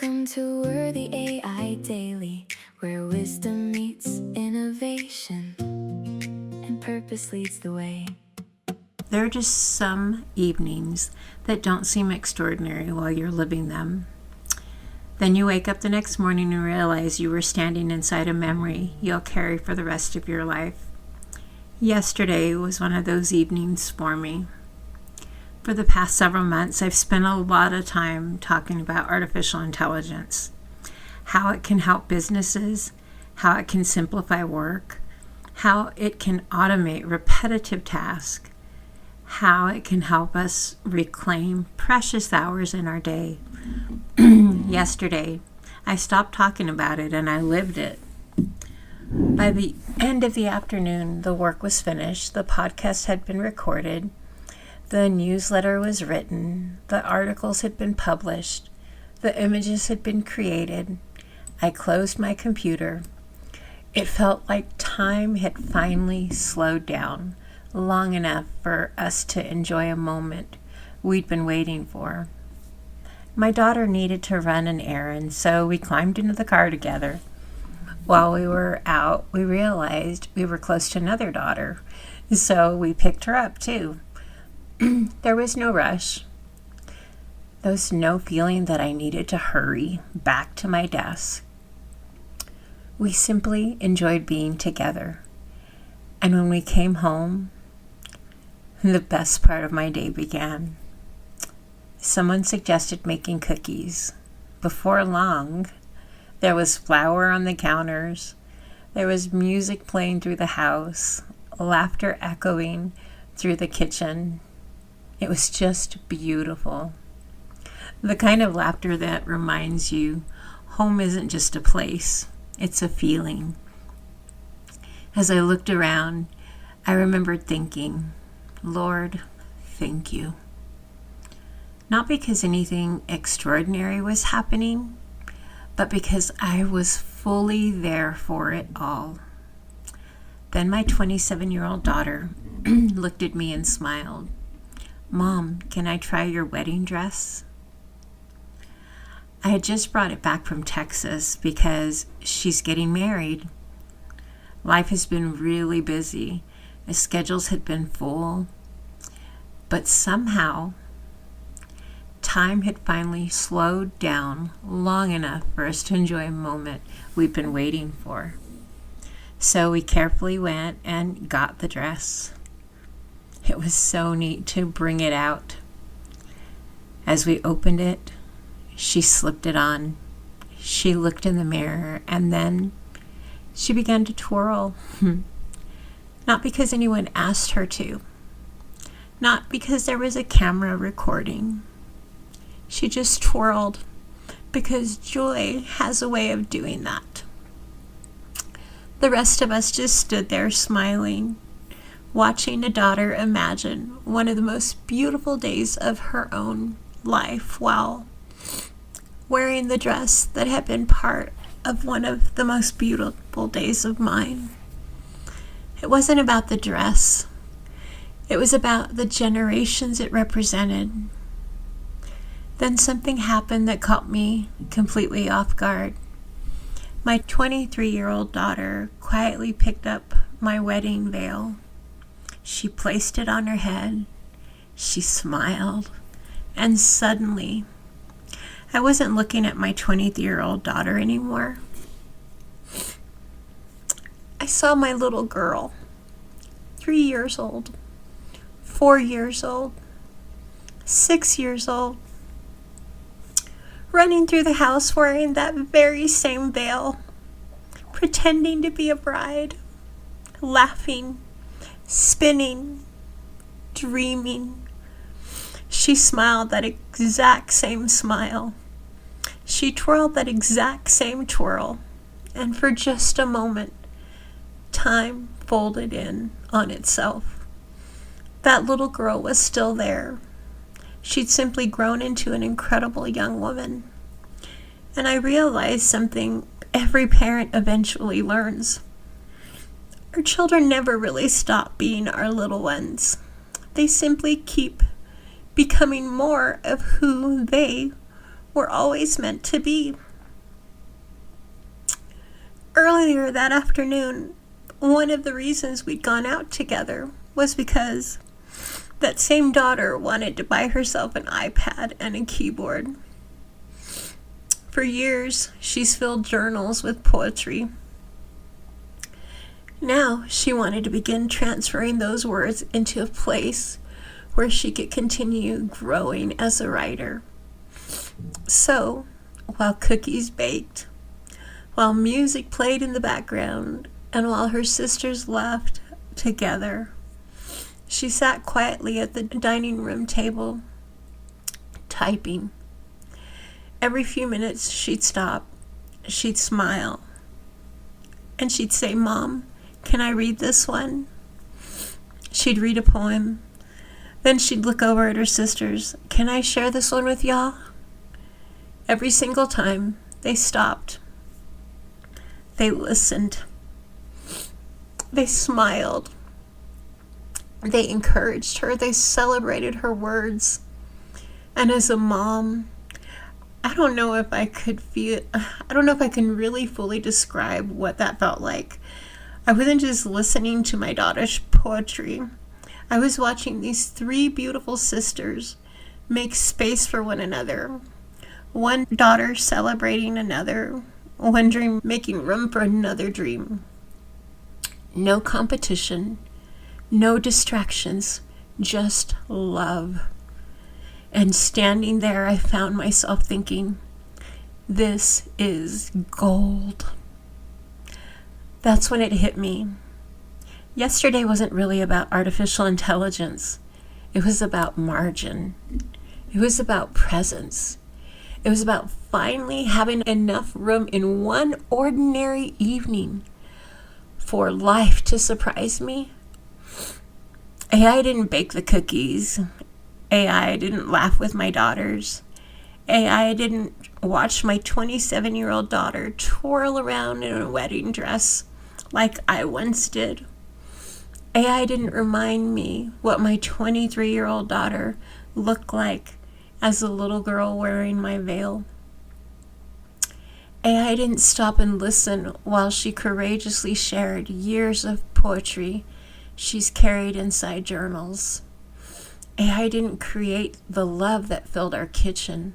Welcome to Worthy AI Daily, where wisdom meets innovation and purpose leads the way. There are just some evenings that don't seem extraordinary while you're living them. Then you wake up the next morning and realize you were standing inside a memory you'll carry for the rest of your life. Yesterday was one of those evenings for me. For the past several months, I've spent a lot of time talking about artificial intelligence, how it can help businesses, how it can simplify work, how it can automate repetitive tasks, how it can help us reclaim precious hours in our day. Yesterday, I stopped talking about it and I lived it. By the end of the afternoon, the work was finished, the podcast had been recorded, the newsletter was written, the articles had been published, the images had been created. I closed my computer. It felt like time had finally slowed down long enough for us to enjoy a moment we'd been waiting for. My daughter needed to run an errand, so we climbed into the car together. While we were out, we realized we were close to another daughter, so we picked her up too. There was no rush. There was no feeling that I needed to hurry back to my desk. We simply enjoyed being together. And when we came home, the best part of my day began. Someone suggested making cookies. Before long, there was flour on the counters. There was music playing through the house, laughter echoing through the kitchen. It was just beautiful. The kind of laughter that reminds you home isn't just a place, it's a feeling. As I looked around, I remembered thinking, Lord, thank you. Not because anything extraordinary was happening, but because I was fully there for it all. Then my 27-year-old daughter looked at me and smiled. Mom, can I try your wedding dress? I had just brought it back from Texas because she's getting married. Life has been really busy. The schedules had been full. But somehow, time had finally slowed down long enough for us to enjoy a moment we've been waiting for. So we carefully went and got the dress. It was so neat to bring it out. As we opened it, she slipped it on. She looked in the mirror and then she began to twirl. Not because anyone asked her to. Not because there was a camera recording. She just twirled because joy has a way of doing that. The rest of us just stood there smiling, watching a daughter imagine one of the most beautiful days of her own life while wearing the dress that had been part of one of the most beautiful days of mine. It wasn't about the dress. It was about the generations it represented. Then something happened that caught me completely off guard. My 23-year-old daughter quietly picked up my wedding veil. She placed it on her head. She smiled. And suddenly, I wasn't looking at my 23-year-old daughter anymore. I saw my little girl, 3 years old, 4 years old, 6 years old, running through the house wearing that very same veil, pretending to be a bride, laughing, spinning, dreaming. She smiled that exact same smile. She twirled that exact same twirl. And for just a moment, time folded in on itself. That little girl was still there. She'd simply grown into an incredible young woman. And I realized something every parent eventually learns. Our children never really stop being our little ones. They simply keep becoming more of who they were always meant to be. Earlier that afternoon, one of the reasons we'd gone out together was because that same daughter wanted to buy herself an iPad and a keyboard. For years, she's filled journals with poetry. Now she wanted to begin transferring those words into a place where she could continue growing as a writer. So, while cookies baked, while music played in the background, and while her sisters laughed together, she sat quietly at the dining room table, typing. Every few minutes she'd stop, she'd smile, and she'd say, "Mom, can I read this one?" She'd read a poem. Then she'd look over at her sisters. "Can I share this one with y'all?" Every single time they stopped, they listened. They smiled. They encouraged her. They celebrated her words. And as a mom, I don't know if I can really fully describe what that felt like. I wasn't just listening to my daughter's poetry. I was watching these three beautiful sisters make space for one another. One daughter celebrating another, one dream making room for another dream. No competition, no distractions, just love. And standing there, I found myself thinking, this is gold. That's when it hit me. Yesterday wasn't really about artificial intelligence. It was about margin. It was about presence. It was about finally having enough room in one ordinary evening for life to surprise me. AI didn't bake the cookies. AI didn't laugh with my daughters. AI didn't watch my 27-year-old daughter twirl around in a wedding dress like I once did. AI didn't remind me what my 23-year-old daughter looked like as a little girl wearing my veil. AI didn't stop and listen while she courageously shared years of poetry she's carried inside journals. AI didn't create the love that filled our kitchen,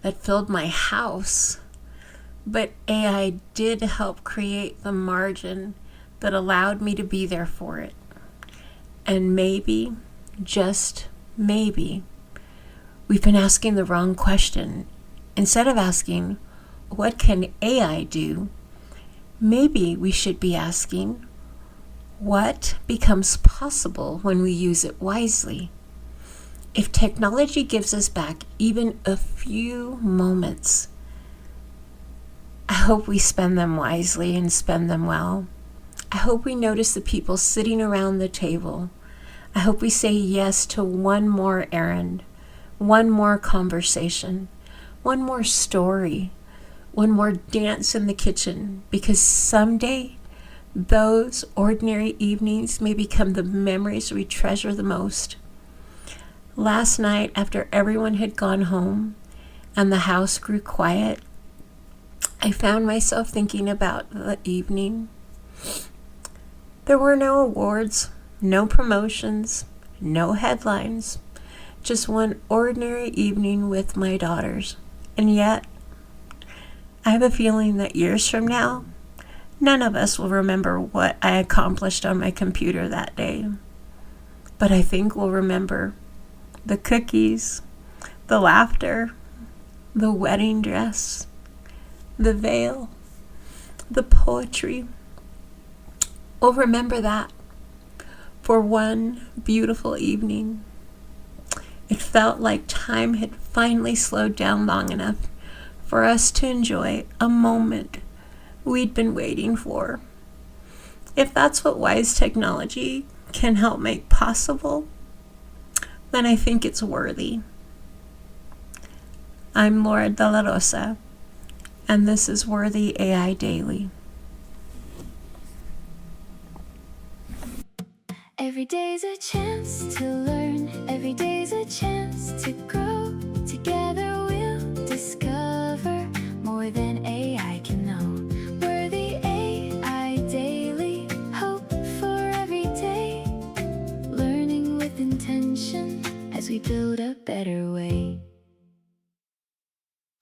that filled my house, but AI did help create the margin that allowed me to be there for it. And maybe, just maybe, we've been asking the wrong question. Instead of asking, what can AI do? Maybe we should be asking, what becomes possible when we use it wisely? If technology gives us back even a few moments, I hope we spend them wisely and spend them well. I hope we notice the people sitting around the table. I hope we say yes to one more errand, one more conversation, one more story, one more dance in the kitchen, because someday those ordinary evenings may become the memories we treasure the most. Last night, after everyone had gone home and the house grew quiet, I found myself thinking about the evening. There were no awards, no promotions, no headlines, just one ordinary evening with my daughters. And yet, I have a feeling that years from now, none of us will remember what I accomplished on my computer that day. But I think we'll remember the cookies, the laughter, the wedding dress, the veil, the poetry. We'll remember that for one beautiful evening. It felt like time had finally slowed down long enough for us to enjoy a moment we'd been waiting for. If that's what wise technology can help make possible, then I think it's worthy. I'm Laura De La Rosa, and this is Worthy AI Daily. Every day's a chance to learn. Every day's a chance to grow. Together we'll discover as we build a better way.